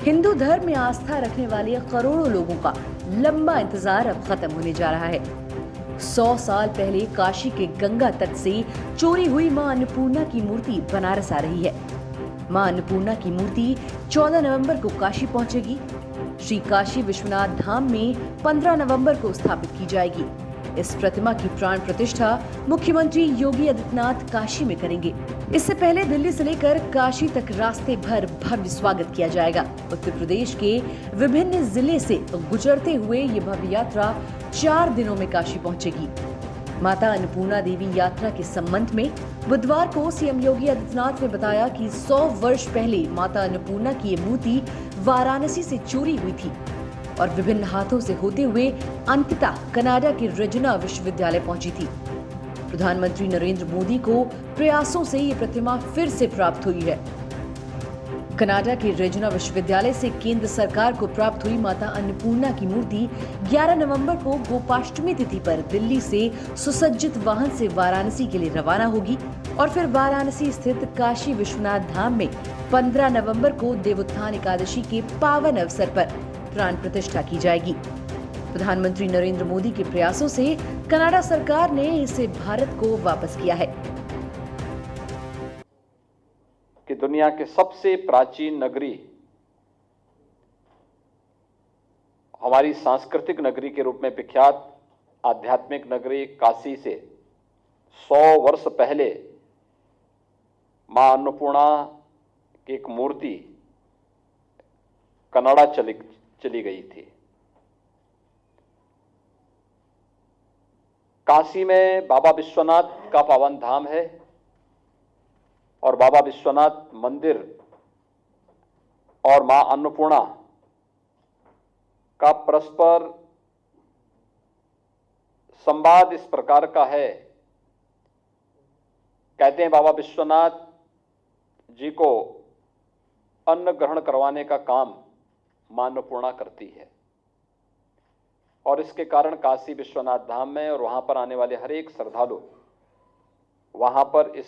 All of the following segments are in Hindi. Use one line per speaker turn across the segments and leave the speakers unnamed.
हिंदू धर्म में आस्था रखने वाले करोड़ों लोगों का लंबा इंतजार अब खत्म होने जा रहा है। 100 साल पहले काशी के गंगा तट से चोरी हुई मां अन्नपूर्णा की मूर्ति बनारस आ रही है। मां अन्नपूर्णा की मूर्ति 14 नवंबर को काशी पहुंचेगी। श्री काशी विश्वनाथ धाम में 15 नवंबर को स्थापित की जाएगी। इस प्रतिमा की प्राण प्रतिष्ठा मुख्यमंत्री योगी आदित्यनाथ काशी में करेंगे। इससे पहले दिल्ली से लेकर काशी तक रास्ते भर भव्य स्वागत किया जाएगा। उत्तर प्रदेश के विभिन्न जिले से गुजरते हुए ये भव्य यात्रा 4 दिनों में काशी पहुंचेगी। माता अन्नपूर्णा देवी यात्रा के संबंध में बुधवार को सीएम योगी आदित्यनाथ ने बताया कि 100 वर्ष पहले माता अन्नपूर्णा की ये मूर्ति वाराणसी से चोरी हुई थी और विभिन्न हाथों से होते हुए अंततः कनाडा के रेजिना विश्वविद्यालय पहुंची थी। प्रधानमंत्री नरेंद्र मोदी को प्रयासों से ये प्रतिमा फिर से प्राप्त हुई है। कनाडा के रेजिना विश्वविद्यालय से केंद्र सरकार को प्राप्त हुई माता अन्नपूर्णा की मूर्ति 11 नवंबर को गोपाष्टमी तिथि पर दिल्ली से सुसज्जित वाहन से वाराणसी के लिए रवाना होगी और फिर वाराणसी स्थित काशी विश्वनाथ धाम में 15 नवंबर को देवोत्थान एकादशी के पावन अवसर पर प्राण प्रतिष्ठा की जाएगी। प्रधानमंत्री नरेंद्र मोदी के प्रयासों से कनाडा सरकार ने इसे भारत को वापस किया है।
कि दुनिया के सबसे प्राचीन नगरी, हमारी सांस्कृतिक नगरी के रूप में विख्यात आध्यात्मिक नगरी काशी से 100 वर्ष पहले मां अन्नपूर्णा की एक मूर्ति कनाडा चली गई थी। काशी में बाबा विश्वनाथ का पावन धाम है और बाबा विश्वनाथ मंदिर और मां अन्नपूर्णा का परस्पर संवाद इस प्रकार का है। कहते हैं बाबा विश्वनाथ जी को अन्न ग्रहण करवाने का काम मां अन्नपूर्णा करती है और इसके कारण काशी विश्वनाथ धाम में और वहां पर आने वाले हर एक श्रद्धालु वहां पर इस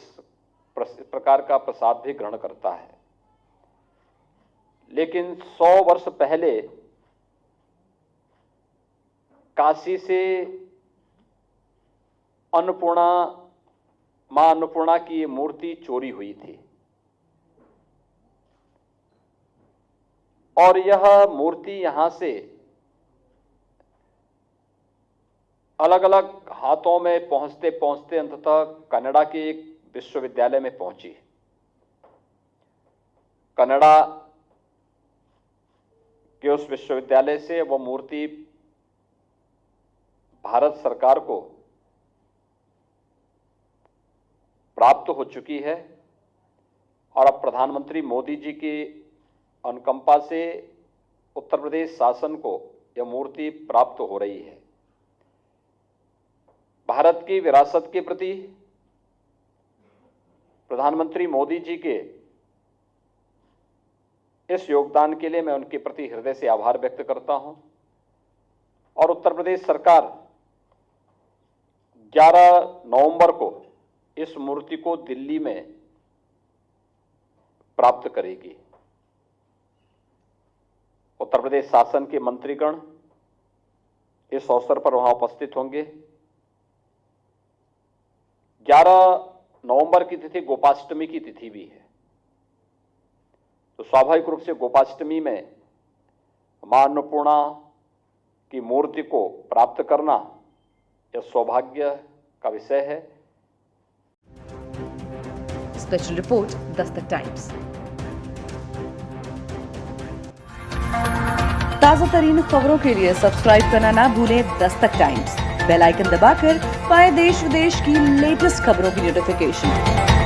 प्रकार का प्रसाद भी ग्रहण करता है। लेकिन 100 वर्ष पहले काशी से मां अन्नपूर्णा की ये मूर्ति चोरी हुई थी और यह मूर्ति यहां से अलग अलग हाथों में पहुंचते पहुंचते अंततः कनाडा के एक विश्वविद्यालय में पहुंची। कनाडा के उस विश्वविद्यालय से वह मूर्ति भारत सरकार को प्राप्त हो चुकी है और अब प्रधानमंत्री मोदी जी की अनुकंपा से उत्तर प्रदेश शासन को यह मूर्ति प्राप्त हो रही है। भारत की विरासत के प्रति प्रधानमंत्री मोदी जी के इस योगदान के लिए मैं उनके प्रति हृदय से आभार व्यक्त करता हूं और उत्तर प्रदेश सरकार 11 नवंबर को इस मूर्ति को दिल्ली में प्राप्त करेगी। उत्तर प्रदेश शासन के मंत्रीगण इस अवसर पर वहां उपस्थित होंगे। 11 नवंबर की तिथि गोपाष्टमी की तिथि भी है, तो स्वाभाविक रूप से गोपाष्टमी में मां अन्नपूर्णा की मूर्ति को प्राप्त करना यह सौभाग्य का विषय है।
Special report Dastak times. ताजा तरीन खबरों के लिए सब्सक्राइब करना ना भूलें दस्तक टाइम्स। बेल आइकन दबाकर पाएं देश विदेश की लेटेस्ट खबरों की नोटिफिकेशन।